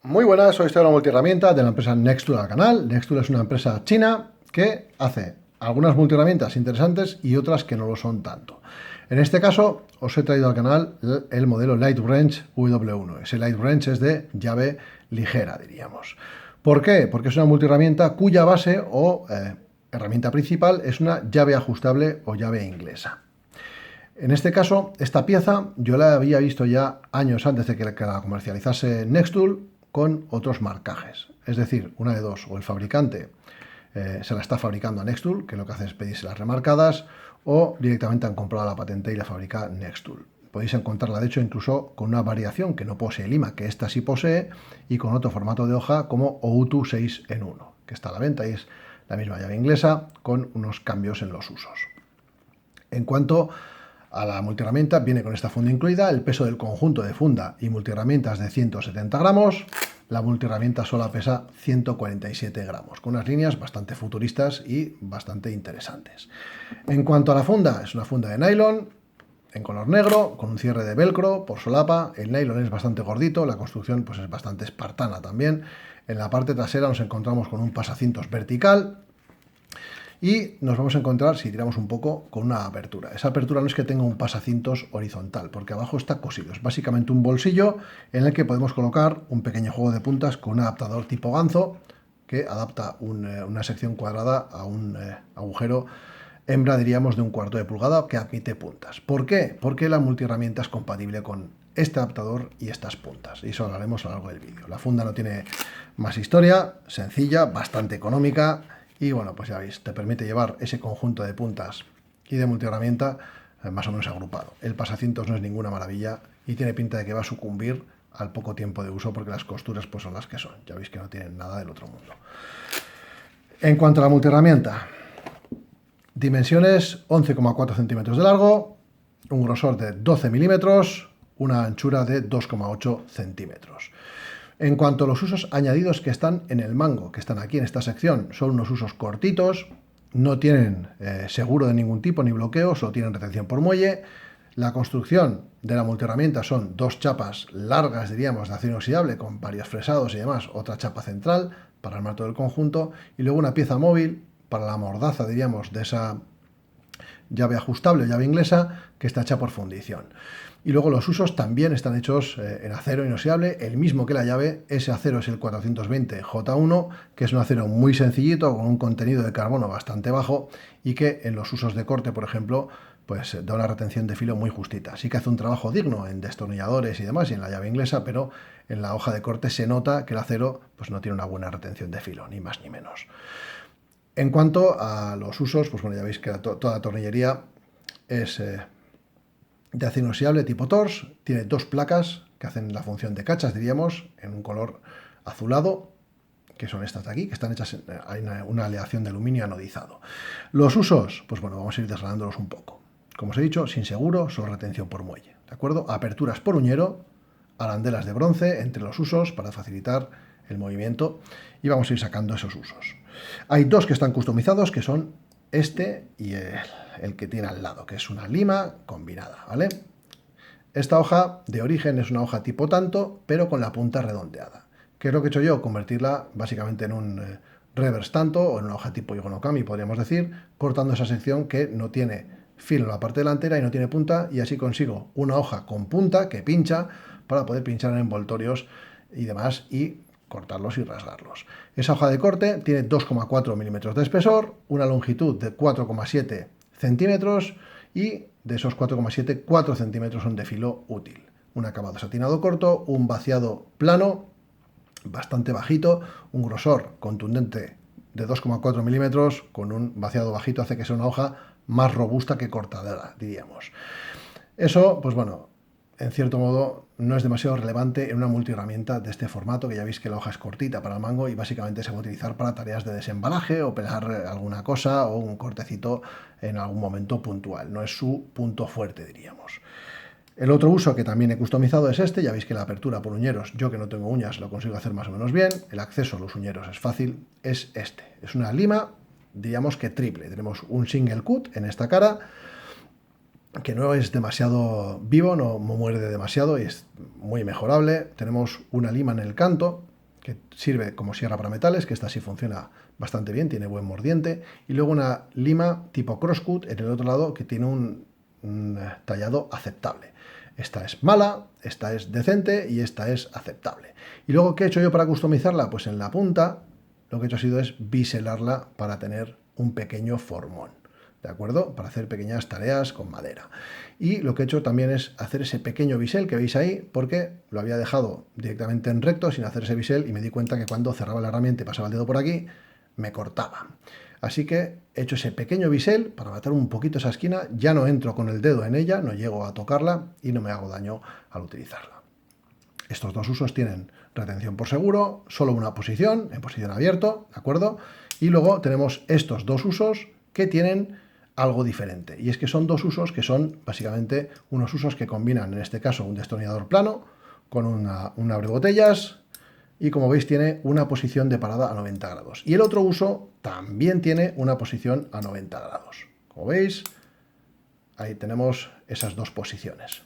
Muy buenas, soy Esteban Multiherramienta de la empresa Nextool al canal. Nextool es una empresa china que hace algunas multiherramientas interesantes y otras que no lo son tanto. En este caso os he traído al canal el modelo Light Wrench W1. Ese Light Wrench es de llave ligera, diríamos. ¿Por qué? Porque es una multiherramienta cuya base o herramienta principal es una llave ajustable o llave inglesa. En este caso, esta pieza yo la había visto ya años antes de que la comercializase Nextool con otros marcajes. Es decir, una de dos, o el fabricante se la está fabricando a Nextool, que lo que hace es pedirse las remarcadas, o directamente han comprado la patente y la fabrica Nextool. Podéis encontrarla, de hecho, incluso con una variación que no posee lima, que esta sí posee, y con otro formato de hoja como Outu 6 en 1, que está a la venta y es la misma llave inglesa con unos cambios en los usos. En cuanto a la multiherramienta, viene con esta funda incluida, el peso del conjunto de funda y multiherramienta es de 170 gramos, la multiherramienta sola pesa 147 gramos, con unas líneas bastante futuristas y bastante interesantes. En cuanto a la funda, es una funda de nylon, en color negro, con un cierre de velcro por solapa. El nylon es bastante gordito, la construcción pues es bastante espartana también. En la parte trasera nos encontramos con un pasacintos vertical, y nos vamos a encontrar, si tiramos un poco, con una apertura. Esa apertura no es que tenga un pasacintos horizontal, porque abajo está cosido. Es básicamente un bolsillo en el que podemos colocar un pequeño juego de puntas con un adaptador tipo ganzo que adapta una sección cuadrada a un agujero hembra, diríamos, de 1/4 de pulgada que admite puntas. ¿Por qué? Porque la multiherramienta es compatible con este adaptador y estas puntas. Y eso lo haremos a lo largo del vídeo. La funda no tiene más historia, sencilla, bastante económica. Y bueno, pues ya veis, te permite llevar ese conjunto de puntas y de multiherramienta más o menos agrupado. El pasacintos no es ninguna maravilla y tiene pinta de que va a sucumbir al poco tiempo de uso porque las costuras pues son las que son. Ya veis que no tienen nada del otro mundo. En cuanto a la multiherramienta, dimensiones 11,4 centímetros de largo, un grosor de 12 milímetros, una anchura de 2,8 centímetros. En cuanto a los usos añadidos que están en el mango, que están aquí en esta sección, son unos usos cortitos, no tienen seguro de ningún tipo ni bloqueo, solo tienen retención por muelle. La construcción de la multiherramienta son dos chapas largas, diríamos, de acero inoxidable con varios fresados y demás, otra chapa central para armar todo el conjunto, y luego una pieza móvil para la mordaza, diríamos, de esa llave ajustable o llave inglesa que está hecha por fundición. Y luego los usos también están hechos en acero inoxidable, el mismo que la llave. Ese acero es el 420 J1, que es un acero muy sencillito, con un contenido de carbono bastante bajo y que en los usos de corte, por ejemplo, pues da una retención de filo muy justita. Sí que hace un trabajo digno en destornilladores y demás y en la llave inglesa, pero en la hoja de corte se nota que el acero pues no tiene una buena retención de filo, ni más ni menos. En cuanto a los usos, pues bueno, ya veis que toda la tornillería es de acero inoxidable tipo Tors, tiene dos placas que hacen la función de cachas, diríamos, en un color azulado, que son estas de aquí, que están hechas, hay una aleación de aluminio anodizado. Los usos, pues bueno, vamos a ir desgranándolos un poco. Como os he dicho, sin seguro, solo retención por muelle, ¿de acuerdo? Aperturas por uñero, arandelas de bronce entre los usos para facilitar el movimiento y vamos a ir sacando esos usos. Hay dos que están customizados, que son este y el que tiene al lado, que es una lima combinada, ¿vale? Esta hoja de origen es una hoja tipo tanto, pero con la punta redondeada. ¿Qué es lo que he hecho yo? Convertirla básicamente en un reverse tanto o en una hoja tipo Igonokami, podríamos decir, cortando esa sección que no tiene filo en la parte delantera y no tiene punta, y así consigo una hoja con punta que pincha para poder pinchar en envoltorios y demás y cortarlos y rasgarlos. Esa hoja de corte tiene 2,4 milímetros de espesor, una longitud de 4,7 centímetros y de esos 4,7, 4 centímetros son de filo útil. Un acabado satinado corto, un vaciado plano, bastante bajito, un grosor contundente de 2,4 milímetros con un vaciado bajito hace que sea una hoja más robusta que cortadora, diríamos. Eso, pues bueno, en cierto modo no es demasiado relevante en una multiherramienta de este formato, que ya veis que la hoja es cortita para el mango y básicamente se va a utilizar para tareas de desembalaje o pelar alguna cosa o un cortecito en algún momento puntual. No es su punto fuerte, diríamos. El otro uso que también he customizado es este. Ya veis que la apertura por uñeros, yo que no tengo uñas, lo consigo hacer más o menos bien. El acceso a los uñeros es fácil, es este. Es una lima, diríamos que triple. Tenemos un single cut en esta cara, que no es demasiado vivo, no muerde demasiado y es muy mejorable. Tenemos una lima en el canto, que sirve como sierra para metales, que esta sí funciona bastante bien, tiene buen mordiente, y luego una lima tipo crosscut en el otro lado que tiene un tallado aceptable. Esta es mala, esta es decente y esta es aceptable. Y luego, ¿qué he hecho yo para customizarla? Pues en la punta lo que he hecho ha sido es biselarla para tener un pequeño formón, ¿de acuerdo? Para hacer pequeñas tareas con madera. Y lo que he hecho también es hacer ese pequeño bisel que veis ahí, porque lo había dejado directamente en recto sin hacer ese bisel y me di cuenta que cuando cerraba la herramienta y pasaba el dedo por aquí, me cortaba. Así que he hecho ese pequeño bisel para matar un poquito esa esquina, ya no entro con el dedo en ella, no llego a tocarla y no me hago daño al utilizarla. Estos dos usos tienen retención por seguro, solo una posición, en posición abierto, ¿de acuerdo? Y luego tenemos estos dos usos que tienen algo diferente, y es que son dos usos que son básicamente unos usos que combinan, en este caso, un destornillador plano con un abrebotellas, y como veis tiene una posición de parada a 90 grados. Y el otro uso también tiene una posición a 90 grados. Como veis, ahí tenemos esas dos posiciones.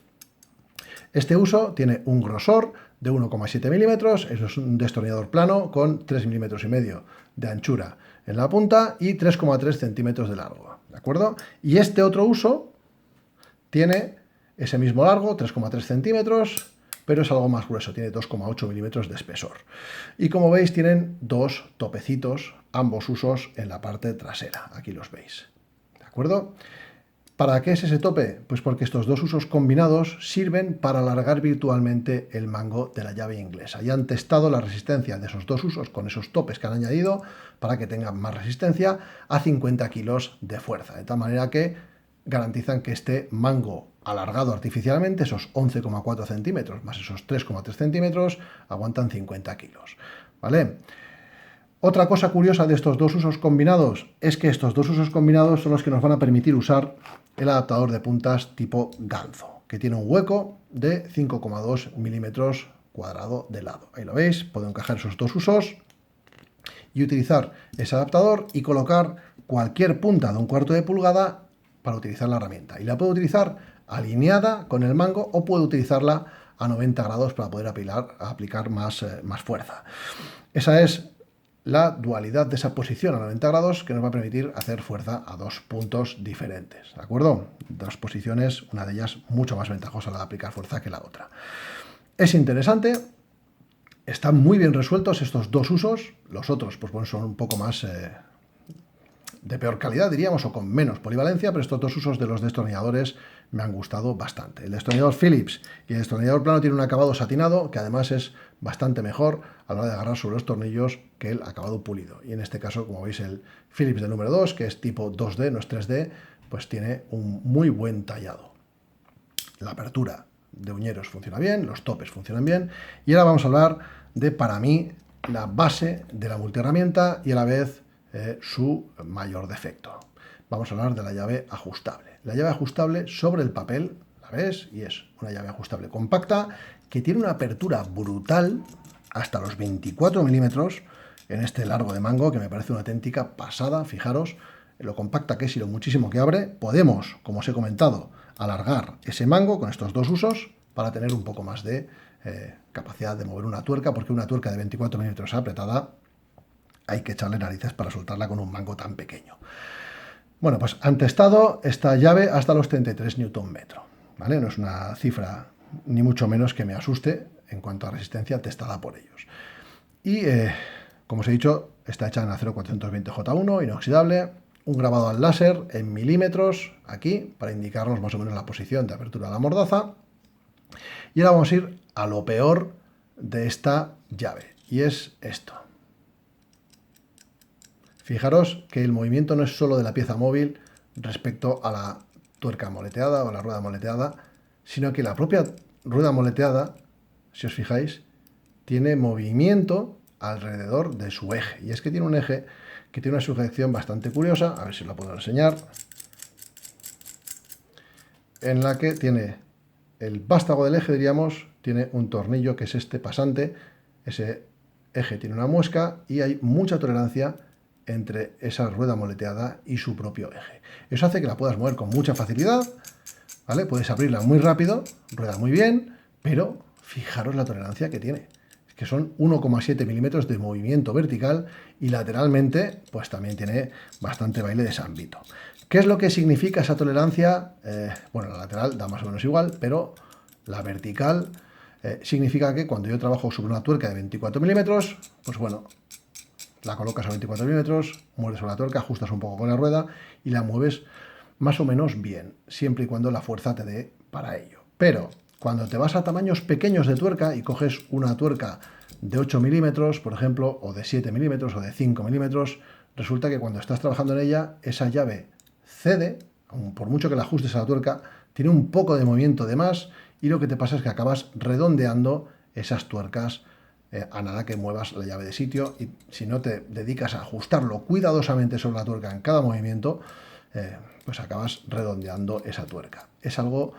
Este uso tiene un grosor de 1,7 milímetros, eso es un destornillador plano con 3,5 milímetros de anchura en la punta y 3,3 centímetros de largo, ¿de acuerdo? Y este otro uso tiene ese mismo largo, 3,3 centímetros, pero es algo más grueso, tiene 2,8 milímetros de espesor. Y como veis tienen dos topecitos, ambos usos en la parte trasera, aquí los veis, ¿de acuerdo? ¿Para qué es ese tope? Pues porque estos dos usos combinados sirven para alargar virtualmente el mango de la llave inglesa. Y han testado la resistencia de esos dos usos con esos topes que han añadido para que tengan más resistencia a 50 kilos de fuerza. De tal manera que garantizan que este mango alargado artificialmente, esos 11,4 centímetros más esos 3,3 centímetros, aguantan 50 kilos. ¿Vale? Otra cosa curiosa de estos dos usos combinados es que estos dos usos combinados son los que nos van a permitir usar el adaptador de puntas tipo ganzo, que tiene un hueco de 5,2 milímetros cuadrado de lado. Ahí lo veis, puedo encajar esos dos usos y utilizar ese adaptador y colocar cualquier punta de 1/4 de pulgada para utilizar la herramienta. Y la puedo utilizar alineada con el mango o puedo utilizarla a 90 grados para poder aplicar más fuerza. Esa es la dualidad de esa posición a 90 grados que nos va a permitir hacer fuerza a dos puntos diferentes, ¿de acuerdo? Dos posiciones, una de ellas mucho más ventajosa a la de aplicar fuerza que la otra. Es interesante, están muy bien resueltos estos dos usos, los otros pues bueno, son un poco más de peor calidad, diríamos, o con menos polivalencia, pero estos dos usos de los destornilladores me han gustado bastante. El destornillador Phillips y el destornillador plano tiene un acabado satinado que además es bastante mejor a la hora de agarrar sobre los tornillos que el acabado pulido. Y en este caso, como veis, el Phillips del número 2, que es tipo 2D, no es 3D, pues tiene un muy buen tallado. La apertura de uñeros funciona bien, los topes funcionan bien, y ahora vamos a hablar de, para mí, la base de la multiherramienta y a la vez su mayor defecto. Vamos a hablar de la llave ajustable. La llave ajustable sobre el papel, ¿la ves? Y es una llave ajustable compacta que tiene una apertura brutal hasta los 24 milímetros en este largo de mango, que me parece una auténtica pasada. Fijaros lo compacta que es y lo muchísimo que abre. Podemos, como os he comentado, alargar ese mango con estos dos usos para tener un poco más de capacidad de mover una tuerca, porque una tuerca de 24 milímetros apretada hay que echarle narices para soltarla con un mango tan pequeño. Bueno, pues han testado esta llave hasta los 33 Nm, ¿vale? No es una cifra ni mucho menos que me asuste en cuanto a resistencia testada por ellos. Y, como os he dicho, está hecha en acero 420J1, inoxidable, un grabado al láser en milímetros, aquí, para indicarnos más o menos la posición de apertura de la mordaza. Y ahora vamos a ir a lo peor de esta llave, y es esto. Fijaros que el movimiento no es solo de la pieza móvil respecto a la tuerca moleteada o la rueda moleteada, sino que la propia rueda moleteada, si os fijáis, tiene movimiento alrededor de su eje. Y es que tiene un eje que tiene una sujeción bastante curiosa, a ver si lo puedo enseñar, en la que tiene el vástago del eje, diríamos, tiene un tornillo que es este pasante, ese eje tiene una muesca y hay mucha tolerancia entre esa rueda moleteada y su propio eje. Eso hace que la puedas mover con mucha facilidad, ¿vale? Puedes abrirla muy rápido, rueda muy bien, pero fijaros la tolerancia que tiene. Es que son 1,7 milímetros de movimiento vertical, y lateralmente pues también tiene bastante baile de San Vito. ¿Qué es lo que significa esa tolerancia? Bueno, la lateral da más o menos igual, pero la vertical significa que cuando yo trabajo sobre una tuerca de 24 milímetros, pues bueno, la colocas a 24 milímetros, mueves sobre la tuerca, ajustas un poco con la rueda y la mueves más o menos bien, siempre y cuando la fuerza te dé para ello. Pero cuando te vas a tamaños pequeños de tuerca y coges una tuerca de 8 milímetros, por ejemplo, o de 7 milímetros o de 5 milímetros, resulta que cuando estás trabajando en ella, esa llave cede, por mucho que la ajustes a la tuerca, tiene un poco de movimiento de más, y lo que te pasa es que acabas redondeando esas tuercas a nada que muevas la llave de sitio, y si no te dedicas a ajustarlo cuidadosamente sobre la tuerca en cada movimiento, pues acabas redondeando esa tuerca. Es algo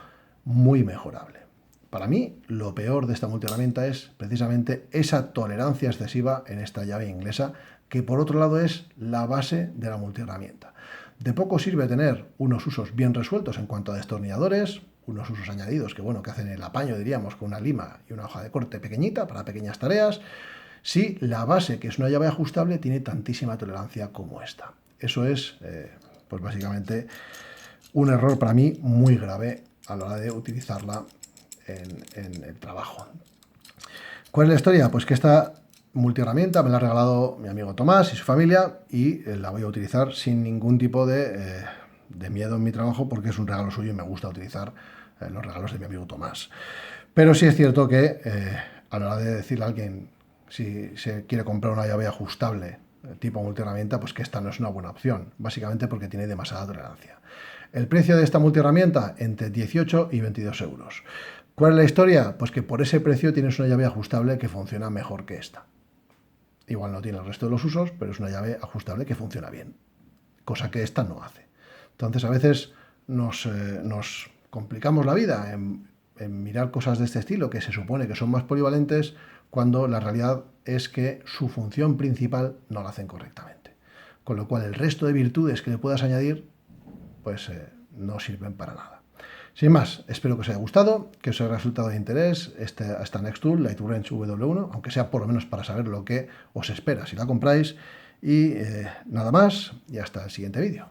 muy mejorable. Para mí, lo peor de esta multiherramienta es precisamente esa tolerancia excesiva en esta llave inglesa, que por otro lado es la base de la multiherramienta. De poco sirve tener unos usos bien resueltos en cuanto a destornilladores, unos usos añadidos que, bueno, que hacen el apaño, diríamos, con una lima y una hoja de corte pequeñita para pequeñas tareas, si la base, que es una llave ajustable, tiene tantísima tolerancia como esta. Eso es, pues básicamente, un error para mí muy grave a la hora de utilizarla en el trabajo. ¿Cuál es la historia? Pues que esta multiherramienta me la ha regalado mi amigo Tomás y su familia, y la voy a utilizar sin ningún tipo de miedo en mi trabajo, porque es un regalo suyo y me gusta utilizar los regalos de mi amigo Tomás. Pero sí es cierto que a la hora de decirle a alguien si se quiere comprar una llave ajustable tipo multiherramienta, pues que esta no es una buena opción, básicamente porque tiene demasiada tolerancia. El precio de esta multiherramienta, entre 18 y 22 euros. ¿Cuál es la historia? Pues que por ese precio tienes una llave ajustable que funciona mejor que esta. Igual no tiene el resto de los usos, pero es una llave ajustable que funciona bien, cosa que esta no hace. Entonces a veces nos complicamos la vida en mirar cosas de este estilo, que se supone que son más polivalentes, cuando la realidad es que su función principal no la hacen correctamente. Con lo cual el resto de virtudes que le puedas añadir, pues no sirven para nada. Sin más, espero que os haya gustado, que os haya resultado de interés esta Next Tool, la iToolWrench W1, aunque sea por lo menos para saber lo que os espera si la compráis. Y nada más, y hasta el siguiente vídeo.